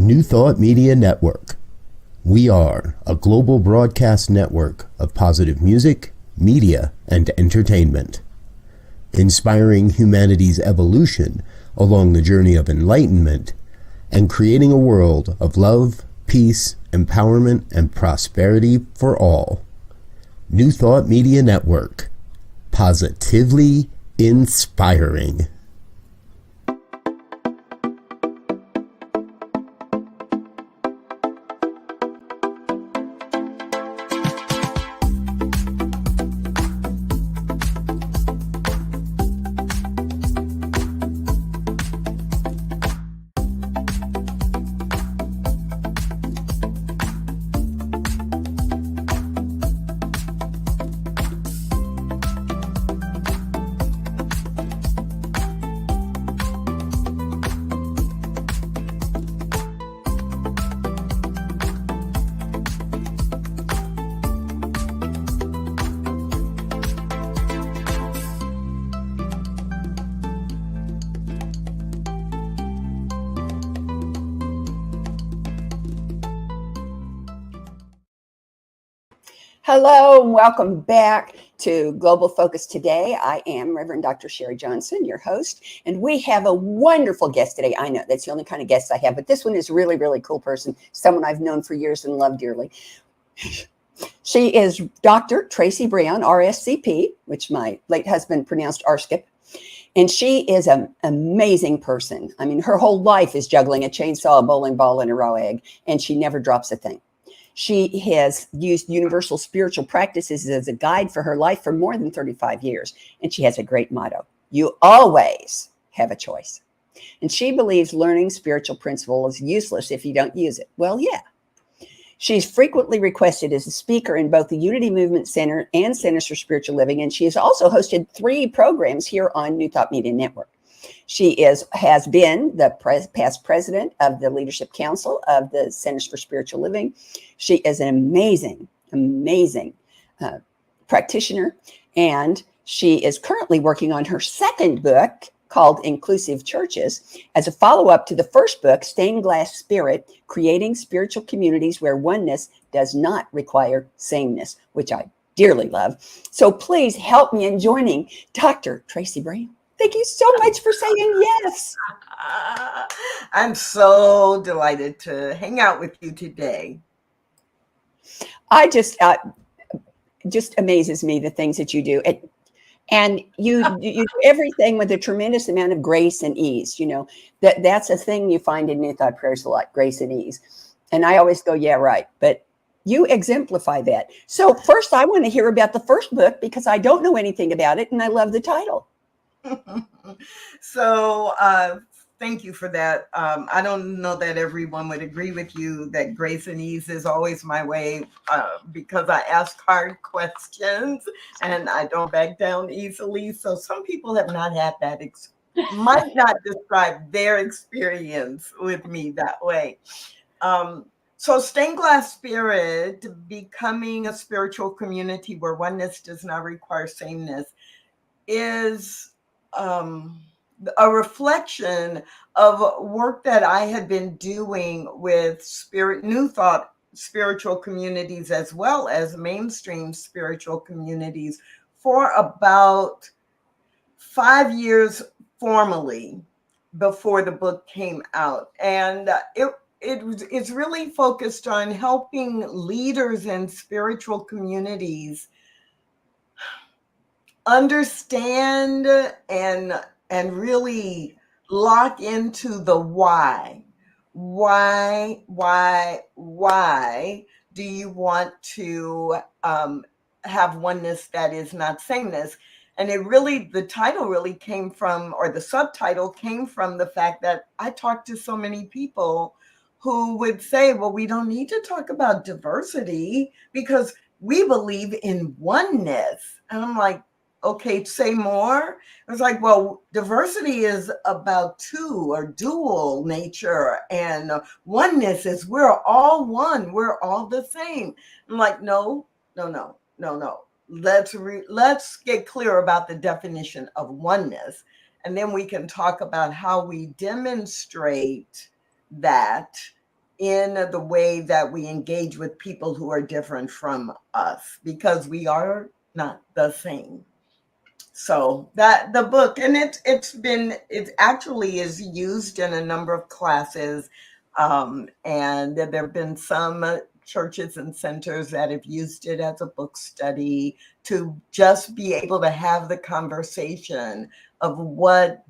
New Thought Media Network. We are a global broadcast network of positive music, media, and entertainment, inspiring humanity's evolution along the journey of enlightenment and creating a world of love, peace, empowerment, and prosperity for all. New Thought Media Network. Positively inspiring. Hello and welcome back to Global Focus Today. I am Reverend Dr. Sharri Johnson, your host, and we have a wonderful guest today. I know that's the only kind of guest I have, but this one is really, really cool person, someone I've known for years and loved dearly. She is Dr. Tracy Brown, RSCP, which my late husband pronounced RSCP, and she is an amazing person. I mean, her whole life is juggling a chainsaw, a bowling ball, and a raw egg, and she never drops a thing. She has used universal spiritual practices as a guide for her life for more than 35 years. And she has a great motto: you always have a choice. And she believes learning spiritual principle is useless if you don't use it. Well, yeah. She's frequently requested as a speaker in both the Unity Movement Center and Centers for Spiritual Living. And she has also hosted 3 programs here on New Thought Media Network. She has been the past president of the Leadership Council of the Centers for Spiritual Living. She is an amazing practitioner, and she is currently working on her second book called Inclusive Churches as a follow-up to the first book, Stained Glass Spirit, Creating Spiritual Communities Where Oneness Does Not Require Sameness, which I dearly love. So please help me in joining Dr. Tracy Brown. Thank you so much for saying yes. I'm so delighted to hang out with you today. I just amazes me the things that you do. And you do everything with a tremendous amount of grace and ease. You know, that's a thing you find in New Thought prayers a lot, grace and ease. And I always go, yeah, right. But you exemplify that. So first, I want to hear about the first book because I don't know anything about it and I love the title. So thank you for that. I don't know that everyone would agree with you that grace and ease is always my way because I ask hard questions and I don't back down easily. So some people have not had that, might not describe their experience with me that way. So Stained Glass Spirit, becoming a spiritual community where oneness does not require sameness, is a reflection of work that I had been doing with New Thought spiritual communities as well as mainstream spiritual communities for about 5 years formally before the book came out. And it's really focused on helping leaders in spiritual communities understand and really lock into the why. Why do you want to have oneness that is not sameness? And the title really came from, or the subtitle came from the fact that I talked to so many people who would say, well, we don't need to talk about diversity because we believe in oneness. And I'm like, okay, say more. It was like, well, diversity is about two or dual nature, and oneness is we're all one, we're all the same. I'm like, no. Let's get clear about the definition of oneness, and then we can talk about how we demonstrate that in the way that we engage with people who are different from us, because we are not the same. So that the book, and it actually is used in a number of classes, and there have been some churches and centers that have used it as a book study to just be able to have the conversation of what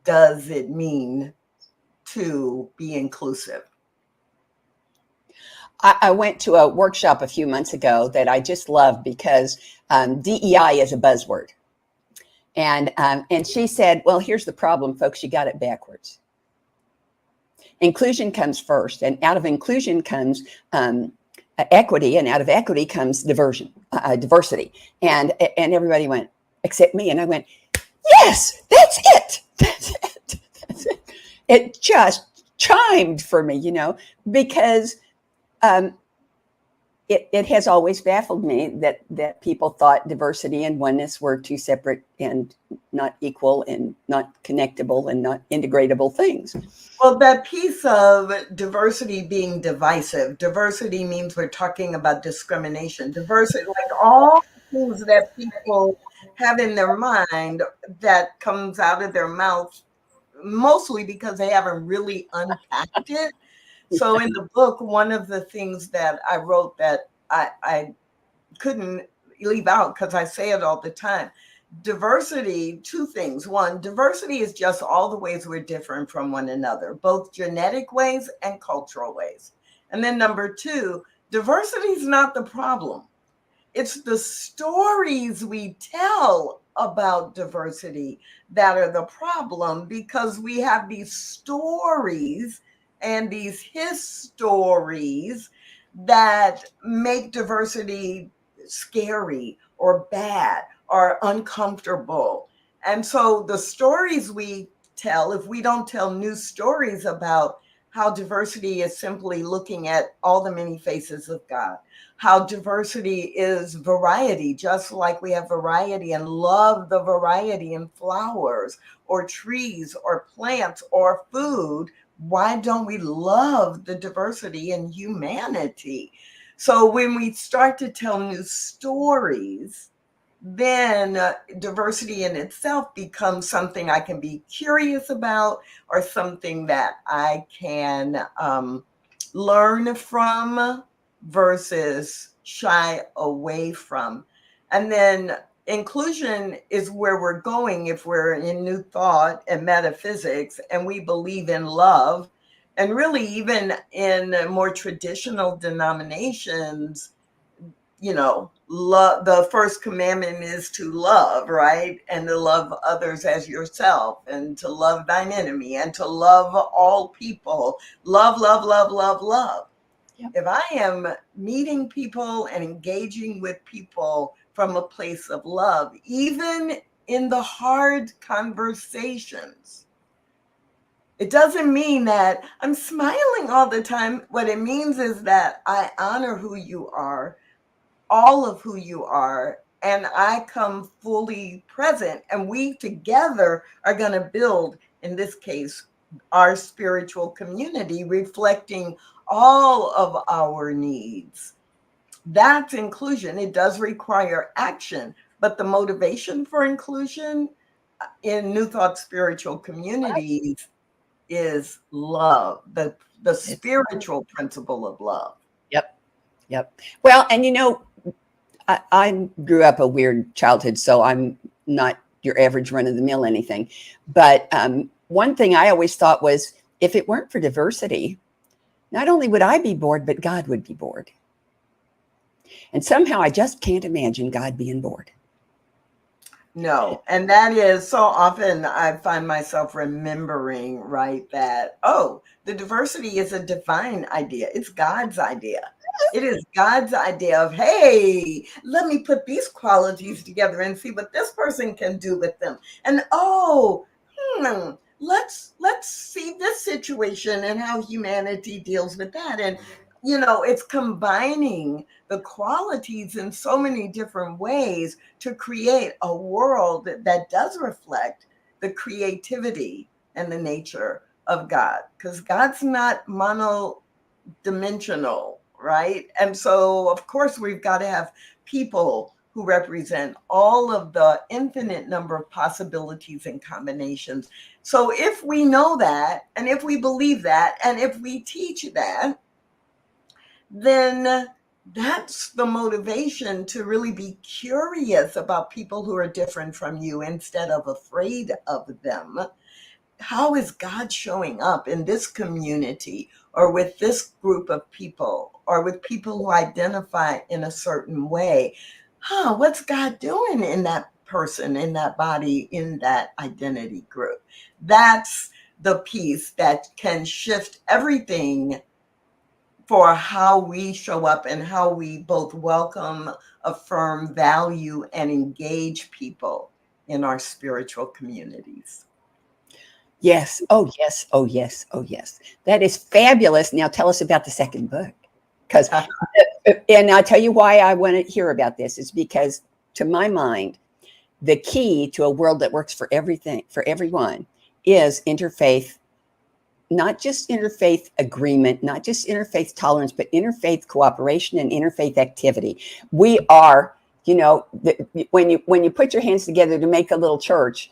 does it mean to be inclusive. I went to a workshop a few months ago that I just love because DEI is a buzzword. And she said, well, here's the problem, folks, you got it backwards. Inclusion comes first, and out of inclusion comes equity, and out of equity comes diversity. And everybody went, except me. And I went, yes, that's it. That's it. That's it. It just chimed for me, because it has always baffled me that people thought diversity and oneness were two separate and not equal and not connectable and not integratable things. Well, that piece of diversity being divisive, diversity means we're talking about discrimination. Diversity, like all things that people have in their mind that comes out of their mouth, mostly because they haven't really unpacked it. So in the book, one of the things that I wrote that I couldn't leave out because I say it all the time. Diversity, two things. One, diversity is just all the ways we're different from one another, both genetic ways and cultural ways. And then number two, diversity is not the problem. It's the stories we tell about diversity that are the problem, because we have these stories and these histories that make diversity scary or bad or uncomfortable. And so the stories we tell, if we don't tell new stories about how diversity is simply looking at all the many faces of God, how diversity is variety, just like we have variety and love the variety in flowers or trees or plants or food, why don't we love the diversity in humanity? So when we start to tell new stories, then diversity in itself becomes something I can be curious about, or something that I can learn from versus shy away from. And then inclusion is where we're going if we're in New Thought and metaphysics and we believe in love. And really, even in more traditional denominations, love, the first commandment is to love, right? And to love others as yourself, and to love thine enemy, and to love all people. Love, love, love, love, love. Yep. If I am meeting people and engaging with people from a place of love, even in the hard conversations, it doesn't mean that I'm smiling all the time. What it means is that I honor who you are, all of who you are, and I come fully present, and we together are going to build, in this case, our spiritual community, reflecting all of our needs. That's inclusion. It does require action, but the motivation for inclusion in New Thought spiritual communities is love, the spiritual principle of love. Yep. Well, and I grew up a weird childhood, so I'm not your average run-of-the-mill anything. But one thing I always thought was, if it weren't for diversity, not only would I be bored, but God would be bored. And somehow I just can't imagine God being bored. No, and that is so often I find myself remembering, right, that, the diversity is a divine idea. It's God's idea. It is God's idea of, hey, let me put these qualities together and see what this person can do with them. And let's see this situation and how humanity deals with that. And it's combining the qualities in so many different ways to create a world that does reflect the creativity and the nature of God. Because God's not dimensional, right? And so, of course, we've got to have people who represent all of the infinite number of possibilities and combinations. So, if we know that, and if we believe that, and if we teach that, then that's the motivation to really be curious about people who are different from you instead of afraid of them. How is God showing up in this community or with this group of people or with people who identify in a certain way? What's God doing in that person, in that body, in that identity group? That's the piece that can shift everything for how we show up and how we both welcome, affirm, value, and engage people in our spiritual communities. Yes. Oh, yes. Oh, yes. Oh, yes. That is fabulous. Now tell us about the second book. Because, and I'll tell you why I want to hear about this is because, to my mind, the key to a world that works for everything, for everyone, is interfaith, not just interfaith agreement, not just interfaith tolerance, but interfaith cooperation and interfaith activity. We are, when you put your hands together to make a little church,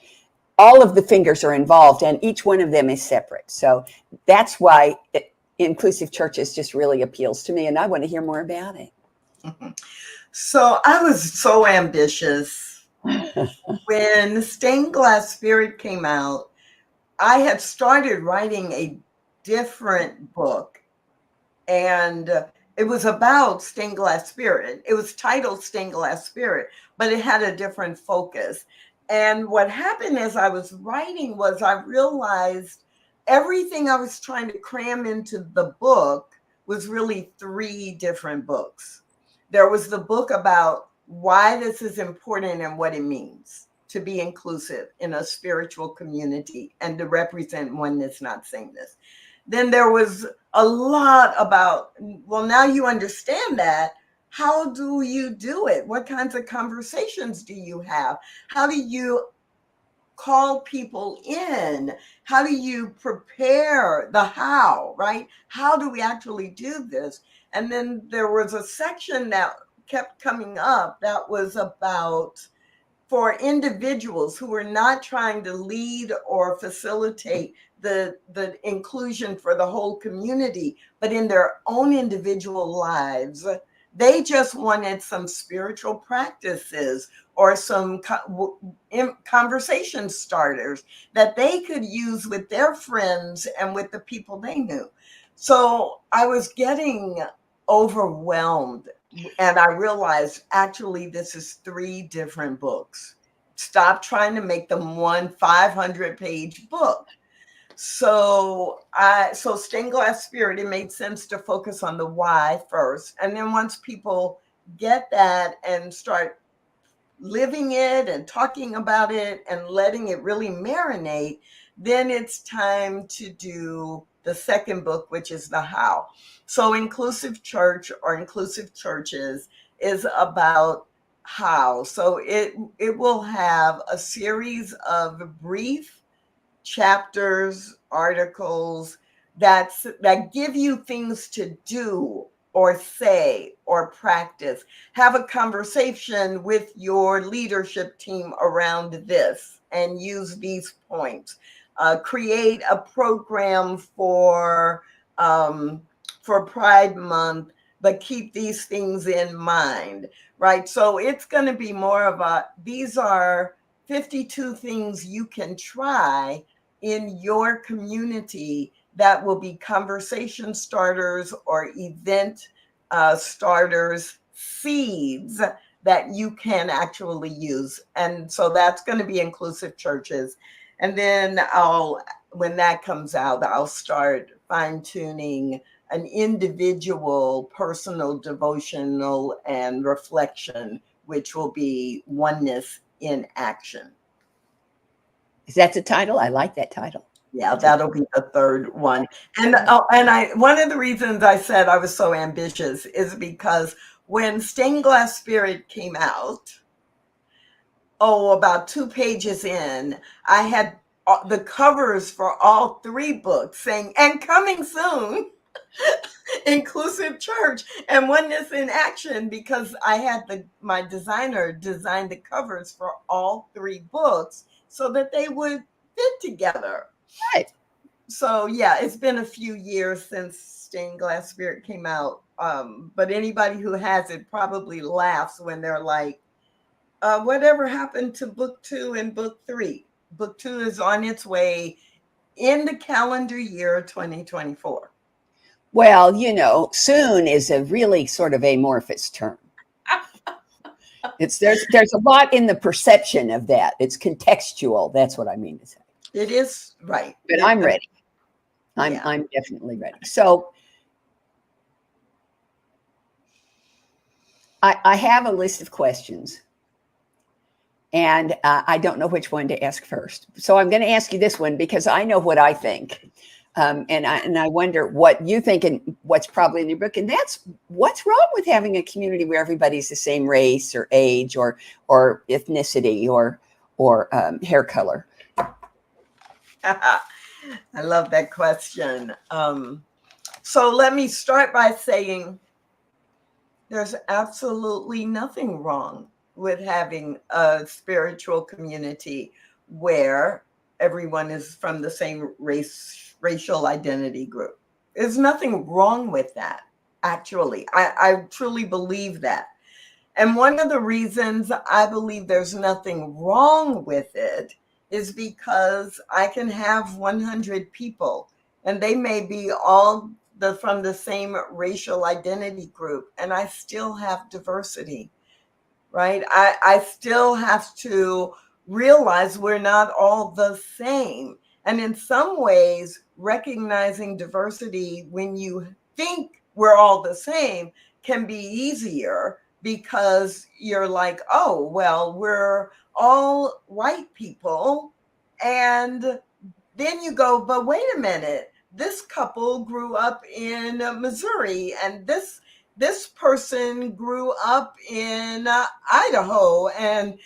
all of the fingers are involved and each one of them is separate. So that's why inclusive churches just really appeals to me. And I want to hear more about it. So I was so ambitious. When Stained Glass Spirit came out, I had started writing a different book, and it was about stained glass spirit. It was titled Stained Glass Spirit, but it had a different focus. And what happened as I was writing was I realized everything I was trying to cram into the book was really 3 different books. There was the book about why this is important and what it means to be inclusive in a spiritual community and to represent oneness, not sameness. Then there was a lot about, well, now you understand that. How do you do it? What kinds of conversations do you have? How do you call people in? How do you prepare the how, right? How do we actually do this? And then there was a section that kept coming up that was about for individuals who were not trying to lead or facilitate the inclusion for the whole community, but in their own individual lives, they just wanted some spiritual practices or some conversation starters that they could use with their friends and with the people they knew. So I was getting overwhelmed, and I realized actually this is 3 different books. Stop trying to make them one 500-page book. So Stained Glass Spirit, it made sense to focus on the why first. And then once people get that and start living it and talking about it and letting it really marinate, then it's time to do the second book, which is the how. So inclusive church or inclusive churches is about how. So it will have a series of brief chapters, articles that give you things to do or say or practice. Have a conversation with your leadership team around this and use these points. Create a program for Pride Month, but keep these things in mind, right? So it's going to be more of these are 52 things you can try in your community that will be conversation starters or event starters, seeds that you can actually use. And so that's going to be inclusive churches. And then when that comes out, I'll start fine tuning an individual personal devotional and reflection, which will be Oneness in Action. Is that the title? I like that title. Yeah, that'll be the third one. And one of the reasons I said I was so ambitious is because when Stained Glass Spirit came out, about 2 pages in, I had the covers for all 3 books saying, and coming soon. inclusive church and oneness in action, because I had my designer design the covers for all 3 books so that they would fit together. Right. So yeah, it's been a few years since Stained Glass Spirit came out. But anybody who has it probably laughs when they're like, whatever happened to book 2 and book 3? Book 2 is on its way in the calendar year 2024. Well, soon is a really sort of amorphous term. There's a lot in the perception of that. It's contextual. That's what I mean to say. It is right. But I'm ready. Yeah. I'm definitely ready. So I have a list of questions, and I don't know which one to ask first. So I'm going to ask you this one because I know what I think. And I wonder what you think and what's probably in your book. And that's what's wrong with having a community where everybody's the same race or age or ethnicity or hair color. I love that question. So let me start by saying there's absolutely nothing wrong with having a spiritual community where everyone is from the same racial identity group. There's nothing wrong with that, actually. I truly believe that. And one of the reasons I believe there's nothing wrong with it is because I can have 100 people and they may be all from the same racial identity group, and I still have diversity, right? I still have to realize we're not all the same. And in some ways, recognizing diversity when you think we're all the same can be easier, because you're like, oh, well, we're all white people. And then you go, but wait a minute, this couple grew up in Missouri, and this person grew up in Idaho, and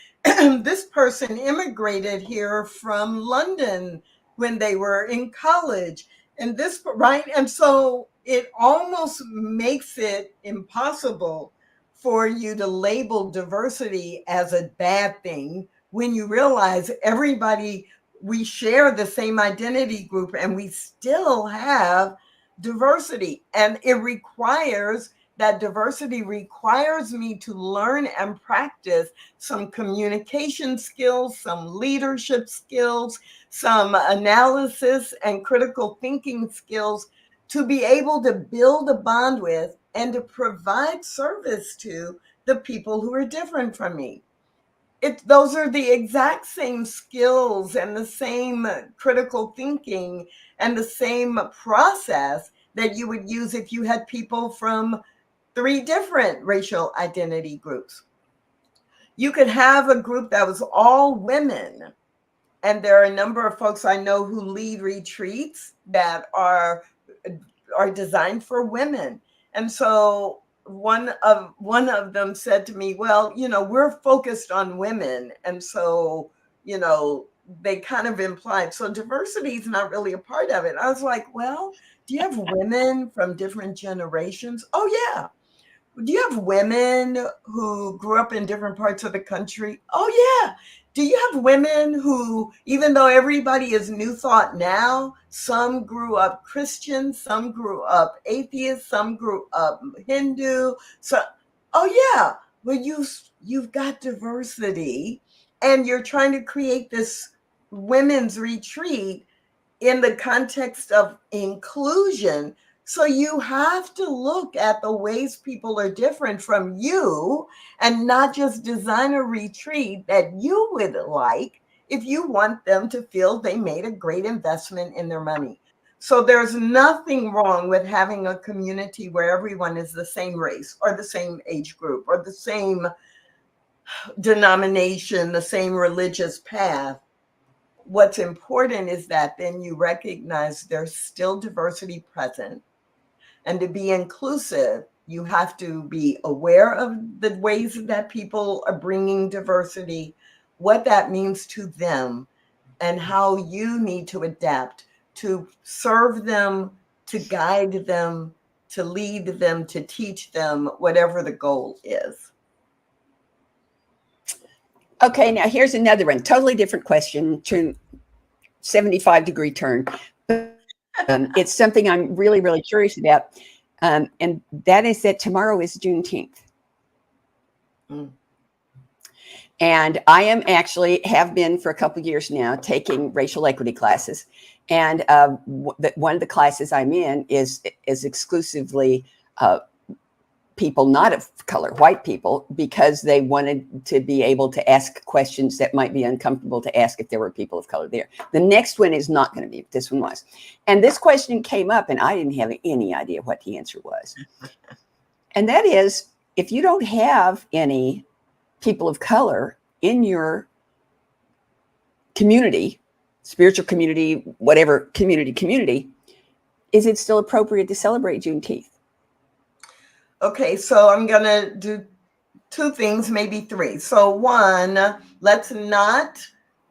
this person immigrated here from London when they were in college, and this, right? And so it almost makes it impossible for you to label diversity as a bad thing when you realize everybody, we share the same identity group and we still have diversity. And that diversity requires me to learn and practice some communication skills, some leadership skills, some analysis and critical thinking skills to be able to build a bond with and to provide service to the people who are different from me. Those are the exact same skills and the same critical thinking and the same process that you would use if you had people from 3 different racial identity groups. You could have a group that was all women, and there are a number of folks I know who lead retreats that are designed for women. And so one of them said to me, well, we're focused on women. And so, they kind of implied, so diversity is not really a part of it. I was like, well, do you have women from different generations? Oh, yeah. Do you have women who grew up in different parts of the country? Oh, yeah. Do you have women who, even though everybody is New Thought now, some grew up Christian, some grew up atheist, some grew up Hindu? So, oh, yeah. Well, you've got diversity, and you're trying to create this women's retreat in the context of inclusion. So you have to look at the ways people are different from you and not just design a retreat that you would like if you want them to feel they made a great investment in their money. So there's nothing wrong with having a community where everyone is the same race or the same age group or the same denomination, the same religious path. What's important is that then you recognize there's still diversity present. And to be inclusive, you have to be aware of the ways that people are bringing diversity, what that means to them, and how you need to adapt to serve them, to guide them, to lead them, to teach them, whatever the goal is. Okay, now here's another one. Totally different question. 75-degree turn. It's something I'm really, really curious about. And that is that tomorrow is Juneteenth. Mm. And I am actually have been for a couple of years now taking racial equity classes. And one of the classes I'm in is exclusively people not of color, white people, because they wanted to be able to ask questions that might be uncomfortable to ask if there were people of color there. The next one is not going to be, this one was. And this question came up and I didn't have any idea what the answer was. And that is, if you don't have any people of color in your community, spiritual community, whatever community, is it still appropriate to celebrate Juneteenth? Okay, so I'm going to do two things, maybe three. So one, let's not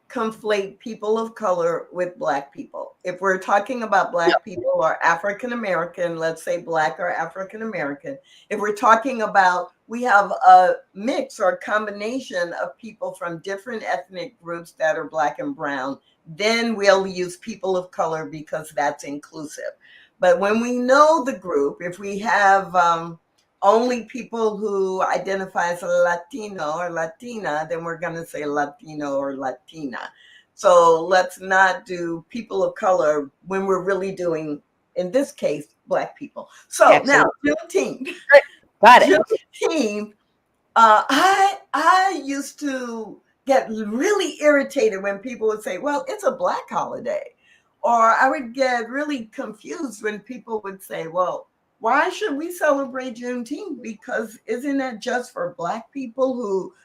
conflate people of color with Black people. If we're talking about Black people or African American, let's say Black or African American. If we're talking about, we have a mix or a combination of people from different ethnic groups that are Black and brown, then we'll use people of color because that's inclusive. But when we know the group, if we have only people who identify as Latino or Latina, then we're going to say Latino or Latina. So let's not do people of color when we're really doing, in this case, Black people. So Absolutely. Now, Juneteenth. Got it. Juneteenth, I used to get really irritated when people would say, well, it's a Black holiday. Or I would get really confused when people would say, well, why should we celebrate Juneteenth? Because isn't that just for Black people who,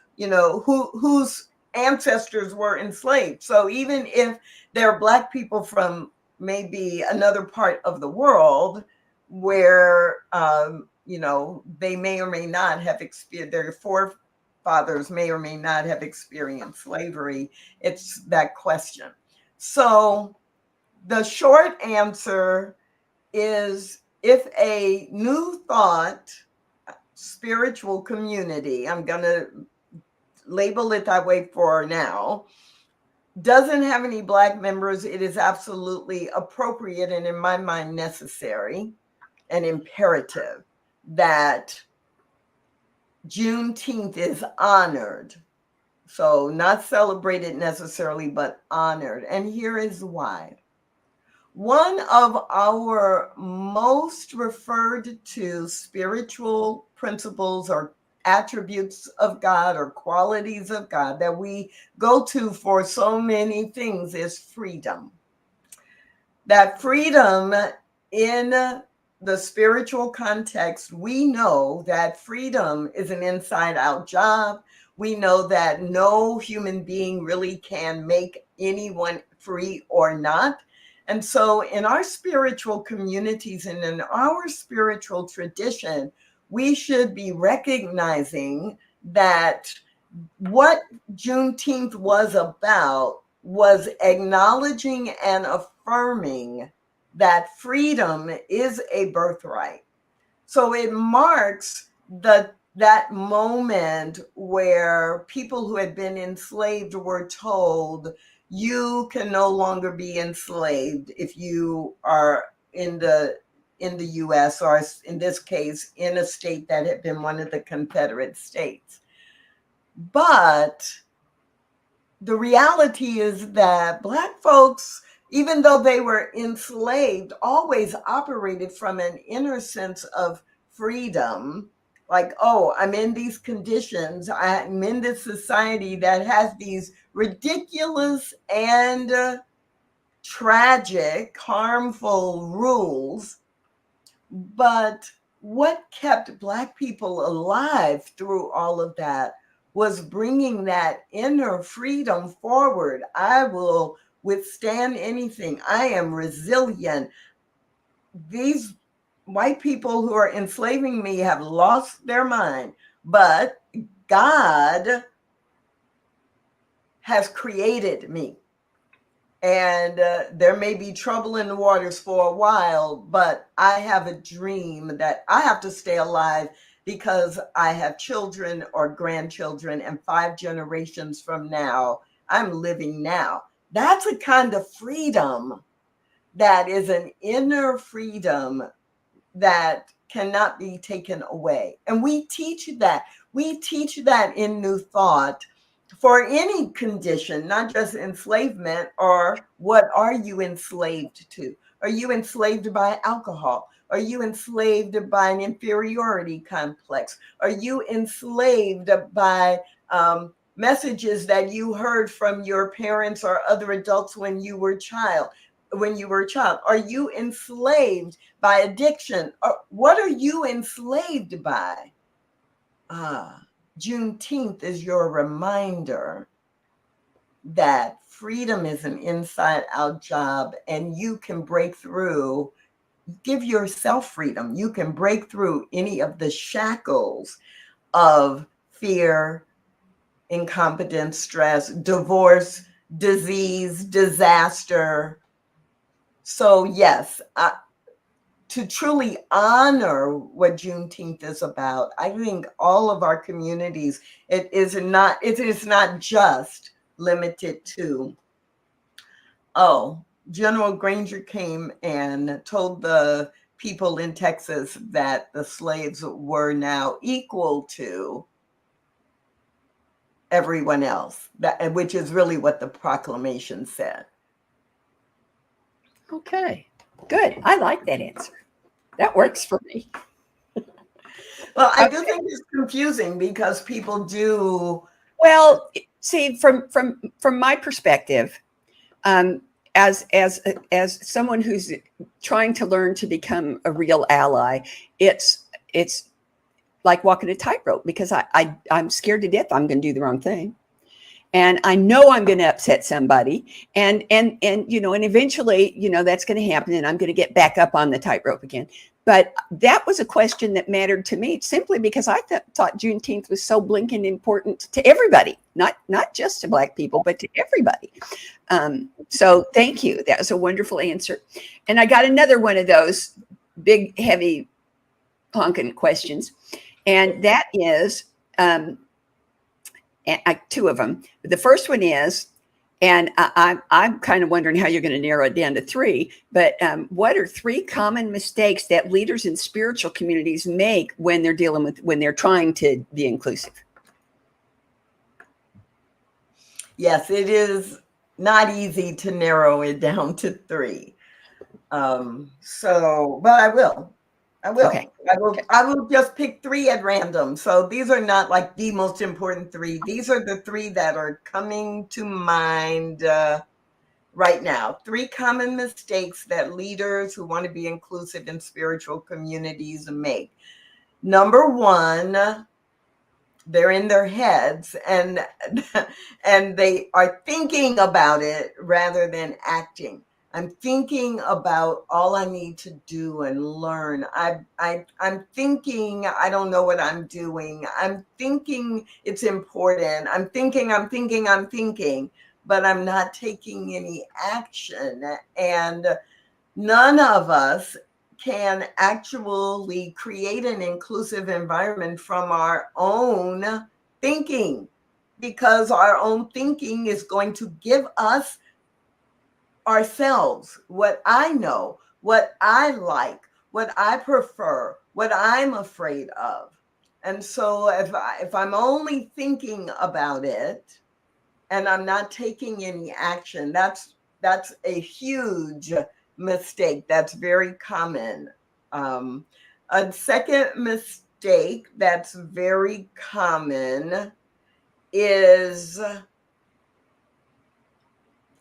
whose ancestors were enslaved? So even if they're Black people from maybe another part of the world where, they may or may not have experienced, their forefathers may or may not have experienced slavery, it's that question. So the short answer is, if a new thought, spiritual community, I'm going to label it that way for now, doesn't have any Black members, it is absolutely appropriate and in my mind necessary and imperative that Juneteenth is honored. So not celebrated necessarily, but honored. And here is why. One of our most referred to spiritual principles or attributes of God or qualities of God that we go to for so many things is freedom. That freedom in the spiritual context, we know that freedom is an inside-out job. We know that no human being really can make anyone free or not. And so in our spiritual communities and in our spiritual tradition, we should be recognizing that what Juneteenth was about was acknowledging and affirming that freedom is a birthright. So it marks that moment where people who had been enslaved were told, you can no longer be enslaved if you are in the US, or in this case, in a state that had been one of the Confederate states. But the reality is that Black folks, even though they were enslaved, always operated from an inner sense of freedom. Like, oh, I'm in these conditions. I'm in this society that has these ridiculous and tragic, harmful rules. But what kept Black people alive through all of that was bringing that inner freedom forward. I will withstand anything. I am resilient. These white people who are enslaving me have lost their mind, but God has created me. And there may be trouble in the waters for a while, but I have a dream that I have to stay alive because I have children or grandchildren, and 5 generations from now, I'm living now. That's a kind of freedom that is an inner freedom that cannot be taken away. And we teach that. We teach that in New Thought for any condition, not just enslavement, or what are you enslaved to? Are you enslaved by alcohol? Are you enslaved by an inferiority complex? Are you enslaved by messages that you heard from your parents or other adults when you were a child? Are you enslaved by addiction? Or what are you enslaved by? Juneteenth is your reminder that freedom is an inside out job, and you can break through. Give yourself freedom. You can break through any of the shackles of fear, incompetence, stress, divorce, disease, disaster. So yes, to truly honor what Juneteenth is about, I think all of our communities, it is not just limited to, General Granger came and told the people in Texas that the slaves were now equal to everyone else, which is really what the proclamation said. Okay, good. I like that answer. That works for me. Well, I do think it's confusing because people do. Well, see, from my perspective, as someone who's trying to learn to become a real ally, it's like walking a tightrope, because I'm scared to death I'm going to do the wrong thing. And I know I'm going to upset somebody, and eventually, that's going to happen, and I'm going to get back up on the tightrope again. But that was a question that mattered to me, simply because I thought Juneteenth was so blinking important to everybody, not just to Black people, but to everybody. So thank you. That was a wonderful answer. And I got another one of those big, heavy, honking questions, and that is. Two of them. The first one is, and I'm kind of wondering how you're going to narrow it down to 3, but what are 3 common mistakes that leaders in spiritual communities make when they're trying to be inclusive? Yes, it is not easy to narrow it down to 3. But I will. Okay. I will just pick 3 at random. So these are not like the most important 3. These are the 3 that are coming to mind right now. 3 common mistakes that leaders who want to be inclusive in spiritual communities make. Number 1, they're in their heads and they are thinking about it rather than acting. I'm thinking about all I need to do and learn. I'm thinking I don't know what I'm doing. I'm thinking it's important. I'm thinking, but I'm not taking any action. And none of us can actually create an inclusive environment from our own thinking, because our own thinking is going to give us ourselves, what I know, what I like, what I prefer, what I'm afraid of. And so if I'm only thinking about it and I'm not taking any action, that's a huge mistake. That's very common. A second mistake that's very common is,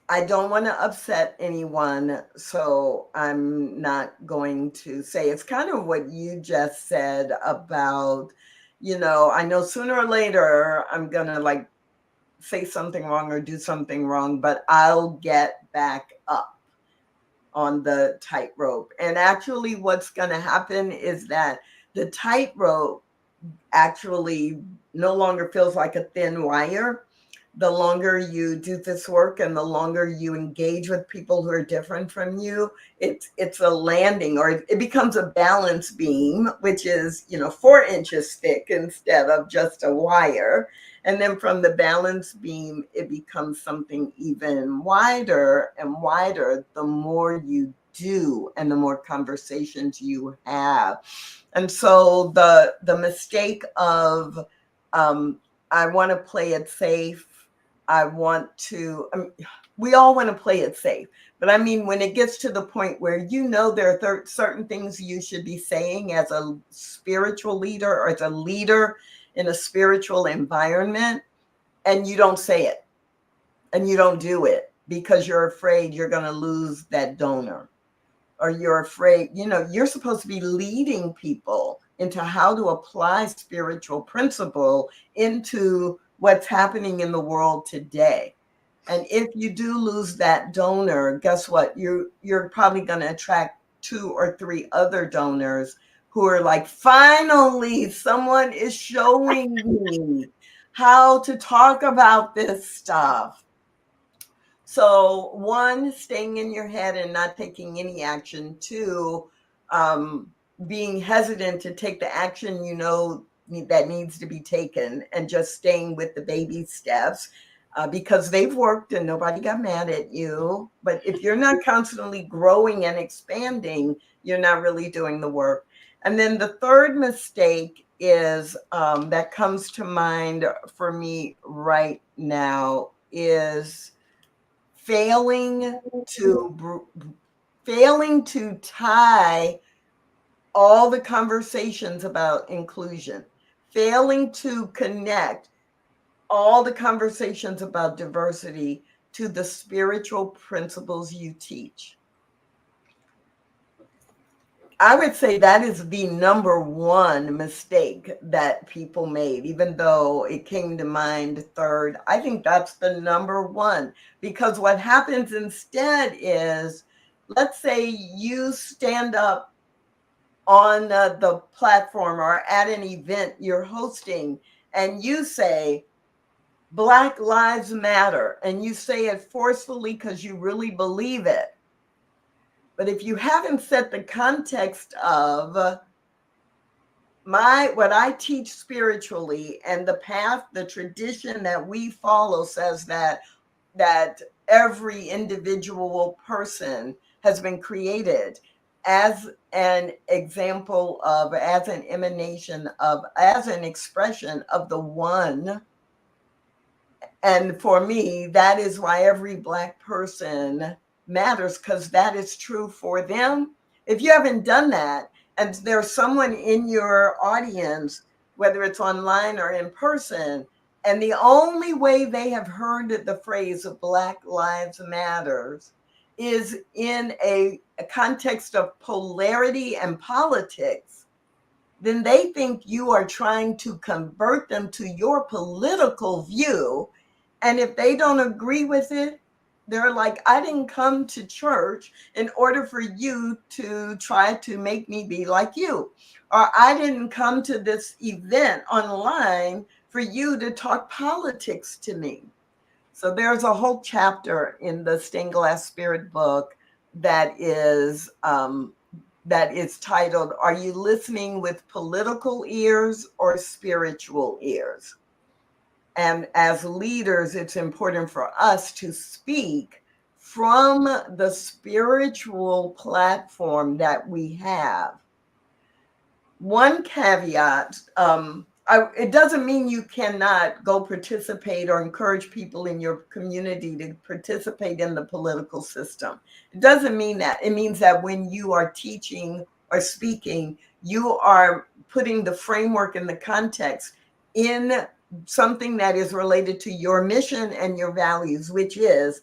I don't want to upset anyone, so I'm not going to say. It's kind of what you just said about, I know sooner or later I'm going to say something wrong or do something wrong, but I'll get back up on the tightrope. And actually what's going to happen is that the tightrope actually no longer feels like a thin wire, the longer you do this work and the longer you engage with people who are different from you, it's a landing, or it becomes a balance beam, which is, 4 inches thick instead of just a wire. And then from the balance beam, it becomes something even wider and wider the more you do and the more conversations you have. And so the mistake of I want to play it safe. We all want to play it safe. But I mean, when it gets to the point where there are certain things you should be saying as a spiritual leader or as a leader in a spiritual environment, and you don't say it and you don't do it because you're afraid you're going to lose that donor, or you're afraid, you're supposed to be leading people into how to apply spiritual principle into what's happening in the world today. And if you do lose that donor, guess what? You're probably going to attract 2 or 3 other donors who are like, finally, someone is showing me how to talk about this stuff. So 1, staying in your head and not taking any action. 2, being hesitant to take the action that needs to be taken, and just staying with the baby steps because they've worked and nobody got mad at you. But if you're not constantly growing and expanding, you're not really doing the work. And then the third mistake is that comes to mind for me right now is failing to tie all the conversations about inclusion, failing to connect all the conversations about diversity to the spiritual principles you teach. I would say that is the number one mistake that people made, even though it came to mind third. I think that's the number one, because what happens instead is, let's say you stand up on the platform or at an event you're hosting and you say, Black Lives Matter, and you say it forcefully because you really believe it. But if you haven't set the context of what I teach spiritually and the path, the tradition that we follow says that every individual person has been created as an example of, as an emanation of, as an expression of the one. And for me, that is why every Black person matters, because that is true for them. If you haven't done that, and there's someone in your audience, whether it's online or in person, and the only way they have heard the phrase Black Lives Matters is in a context of polarity and politics, then they think you are trying to convert them to your political view. And if they don't agree with it, they're like, I didn't come to church in order for you to try to make me be like you. Or I didn't come to this event online for you to talk politics to me. So there's a whole chapter in the Stained Glass Spirit book that is titled, Are You Listening with Political Ears or Spiritual Ears? And as leaders, it's important for us to speak from the spiritual platform that we have. One caveat, it doesn't mean you cannot go participate or encourage people in your community to participate in the political system. It doesn't mean that. It means that when you are teaching or speaking, you are putting the framework and the context in something that is related to your mission and your values, which is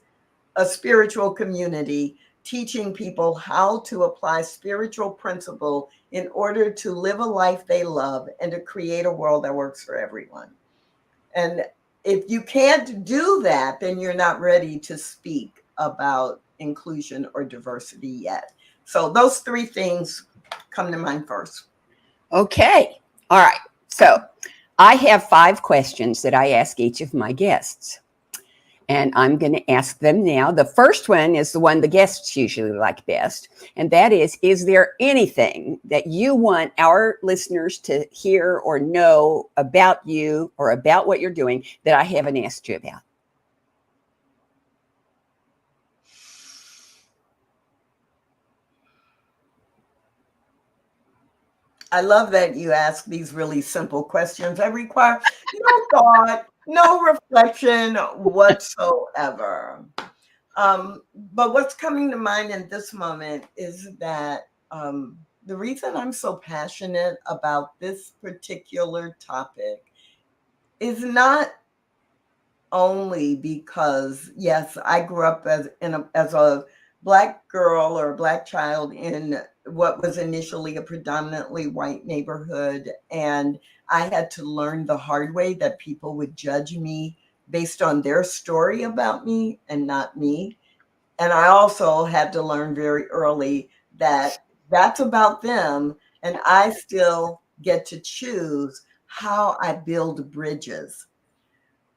a spiritual community, teaching people how to apply spiritual principle in order to live a life they love and to create a world that works for everyone. And if you can't do that, then you're not ready to speak about inclusion or diversity yet. So those 3 things come to mind first. Okay. All right. So I have 5 questions that I ask each of my guests. And I'm going to ask them now. The first one is the one the guests usually like best. And that is there anything that you want our listeners to hear or know about you or about what you're doing that I haven't asked you about? I love that you ask these really simple questions that require no thought, no reflection whatsoever. But what's coming to mind in this moment is that the reason I'm so passionate about this particular topic is not only because, yes, I grew up as a Black girl or a Black child in what was initially a predominantly white neighborhood. And I had to learn the hard way that people would judge me based on their story about me and not me. And I also had to learn very early that that's about them. And I still get to choose how I build bridges.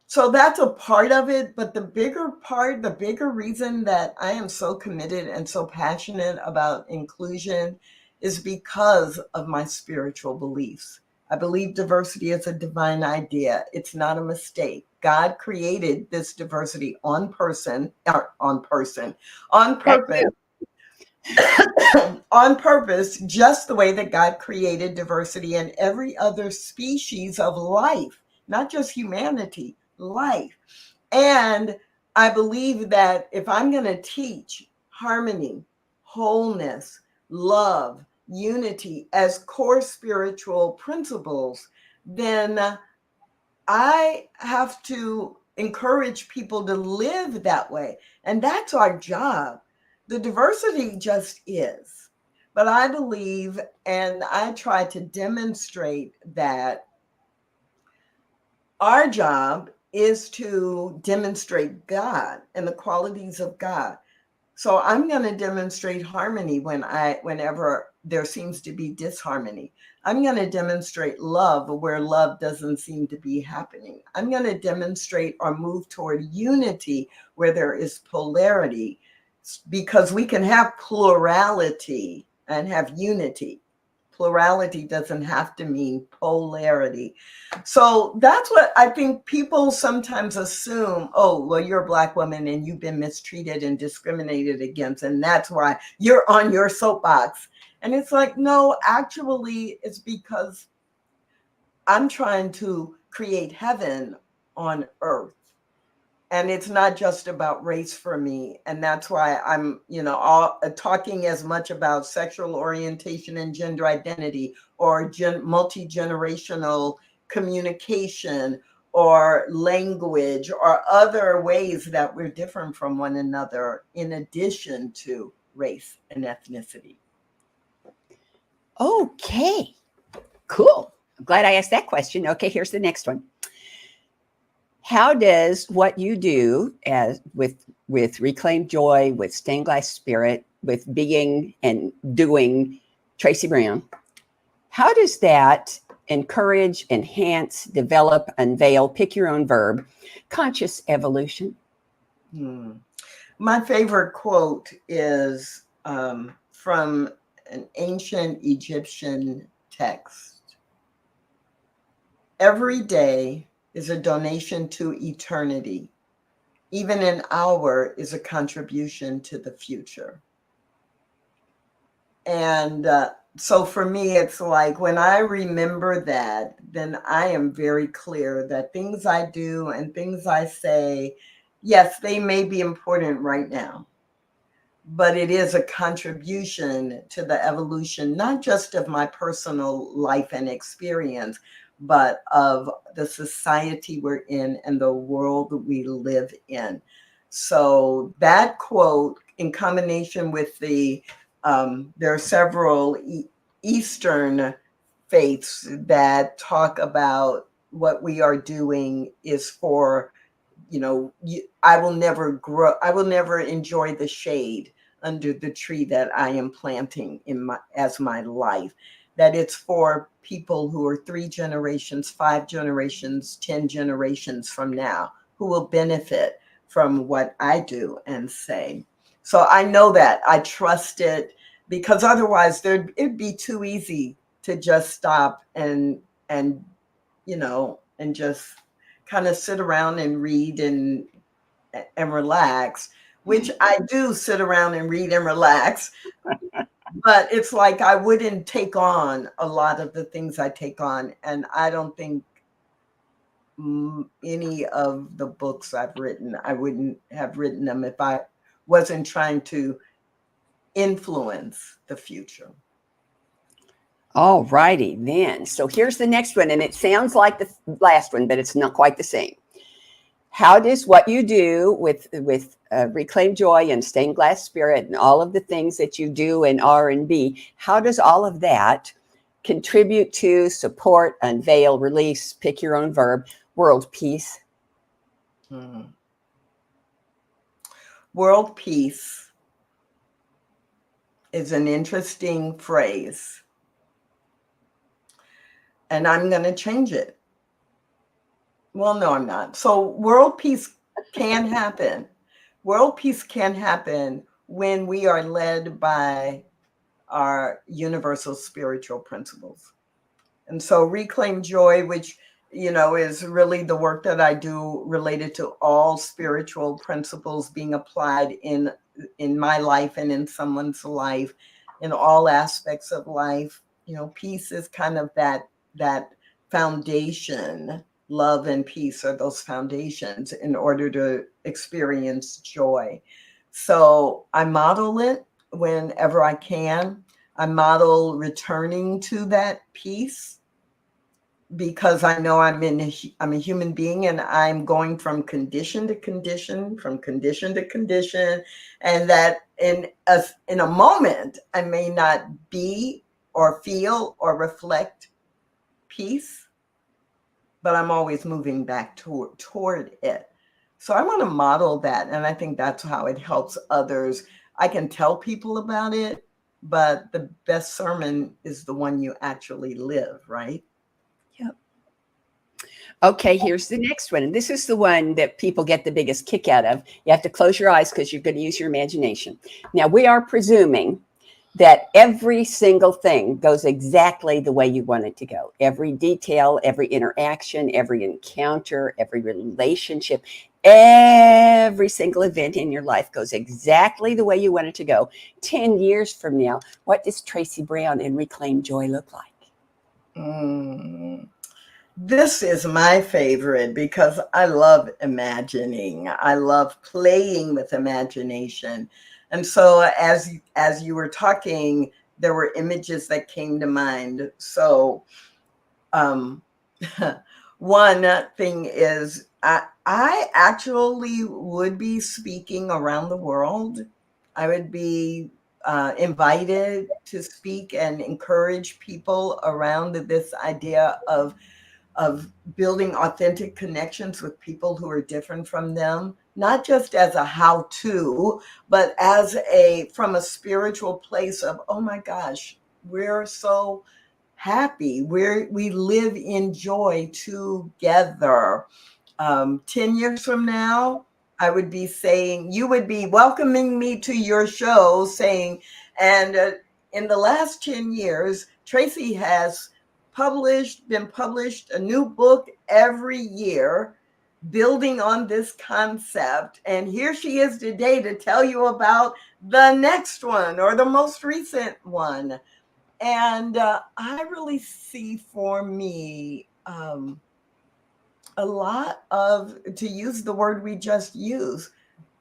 So that's a part of it. But the bigger part, the bigger reason that I am so committed and so passionate about inclusion is because of my spiritual beliefs. I believe diversity is a divine idea. It's not a mistake. God created this diversity on purpose, on purpose, just the way that God created diversity in every other species of life, not just humanity, life. And I believe that if I'm going to teach harmony, wholeness, love, unity as core spiritual principles, then I have to encourage people to live that way. And that's our job. The diversity just is. But I believe and I try to demonstrate that our job is to demonstrate God and the qualities of God. So I'm going to demonstrate harmony whenever there seems to be disharmony. I'm going to demonstrate love where love doesn't seem to be happening. I'm going to demonstrate or move toward unity where there is polarity, because we can have plurality and have unity. Plurality doesn't have to mean polarity. So that's what I think people sometimes assume. Oh, well, you're a Black woman and you've been mistreated and discriminated against, and that's why you're on your soapbox. And it's like, no, actually, it's because I'm trying to create heaven on earth. And it's not just about race for me. And that's why I'm, talking as much about sexual orientation and gender identity, or multi-generational communication, or language, or other ways that we're different from one another, in addition to race and ethnicity. Okay, cool. I'm glad I asked that question. Okay, here's the next one. How does what you do as with Reclaim Joy, with Stained Glass Spirit, with being and doing Tracy Brown, how does that encourage, enhance, develop, unveil, pick your own verb, conscious evolution? My favorite quote is from an ancient Egyptian text. Every day is a donation to eternity. Even an hour is a contribution to the future. And so for me, it's like when I remember that, then I am very clear that things I do and things I say, yes, they may be important right now, but it is a contribution to the evolution, not just of my personal life and experience, but of the society we're in and the world we live in. So that quote, in combination with there are several Eastern faiths that talk about what we are doing is for, I will never enjoy the shade under the tree that I am planting as my life. That it's for people who are 3 generations, 5 generations, 10 generations from now, who will benefit from what I do and say. So I know that I trust it, because otherwise it'd be too easy to just stop and and just kind of sit around and read and relax, which I do sit around and read and relax. But it's like I wouldn't take on a lot of the things I take on. And I don't think any of the books I've written, I wouldn't have written them if I wasn't trying to influence the future. All righty then. So here's the next one, and it sounds like the last one, but it's not quite the same. How does what you do with Reclaim Joy and Stained Glass Spirit and all of the things that you do in R&B, how does all of that contribute to, support, unveil, release, pick your own verb, world peace? World peace is an interesting phrase, and I'm going to change it. Well, no, I'm not. So world peace can happen. World peace can happen when we are led by our universal spiritual principles. And so Reclaim Joy, which, is really the work that I do related to all spiritual principles being applied in my life and in someone's life, in all aspects of life. Peace is kind of that foundation. Love and peace are those foundations in order to experience joy. So I model it whenever I can. I model returning to that peace, because I know I'm a human being, and I'm going from condition to condition, from condition to condition, and that in a moment I may not be or feel or reflect peace, but I'm always moving back toward it. So I want to model that, and I think that's how it helps others. I can tell people about it, but the best sermon is the one you actually live, right? Yep. Okay, here's the next one. And this is the one that people get the biggest kick out of. You have to close your eyes because you're going to use your imagination. Now, we are presuming that every single thing goes exactly the way you want it to go. Every detail, every interaction, every encounter, every relationship, every single event in your life goes exactly the way you want it to go. 10 years from now, what does Tracy Brown and Reclaim Joy look like? This is my favorite because I love imagining. I love playing with imagination. And so as you were talking, there were images that came to mind. So one thing is I actually would be speaking around the world. I would be invited to speak and encourage people around this idea of building authentic connections with people who are different from them, not just as a how-to, but as from a spiritual place of, oh my gosh, we're so happy. We live in joy together. 10 years from now, I would be saying, you would be welcoming me to your show saying, and in the last 10 years, Tracy has been published a new book every year, building on this concept. And here she is today to tell you about the next one or the most recent one. And I really see for me a lot of, to use the word we just used,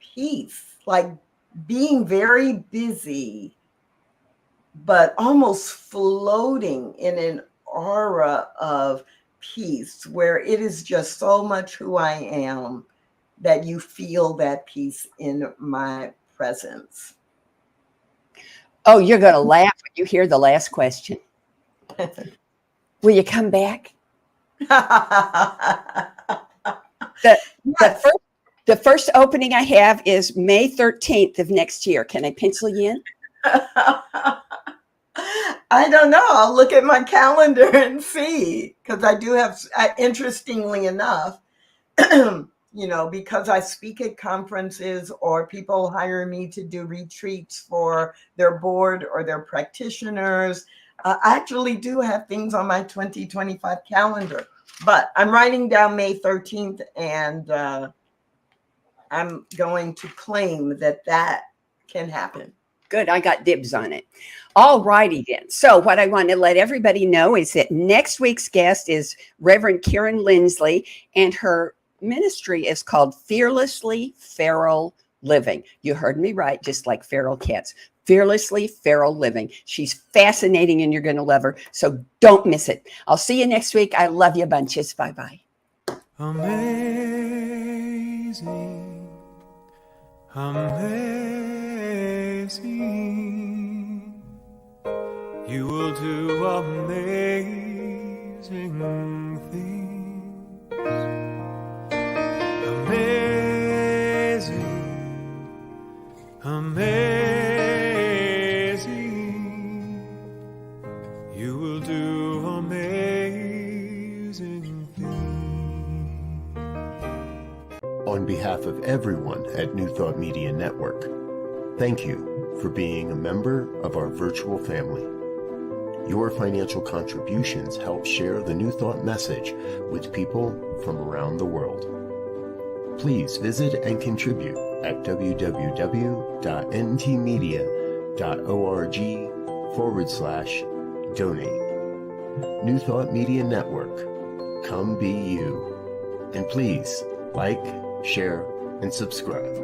peace, like being very busy, but almost floating in an aura of peace where it is just so much who I am that you feel that peace in my presence. Oh, you're going to laugh when you hear the last question. Will you come back? The first opening I have is May 13th of next year. Can I pencil you in? I don't know. I'll look at my calendar and see, because I do have, interestingly enough, because I speak at conferences or people hire me to do retreats for their board or their practitioners, I actually do have things on my 2025 calendar. But I'm writing down May 13th, and I'm going to claim that can happen. Good. I got dibs on it. All righty then. So what I want to let everybody know is that next week's guest is Reverend Karen Lindsley, and her ministry is called Fearlessly Feral Living. You heard me right, just like feral cats. Fearlessly Feral Living. She's fascinating and you're going to love her. So don't miss it. I'll see you next week. I love you bunches. Bye-bye. Amazing, amazing, you will do amazing things. Amazing, amazing, you will do amazing things. On behalf of everyone at New Thought Media Network, thank you for being a member of our virtual family. Your financial contributions help share the New Thought message with people from around the world. Please visit and contribute at www.ntmedia.org/donate. New Thought Media Network, come be you. And please like, share, and subscribe.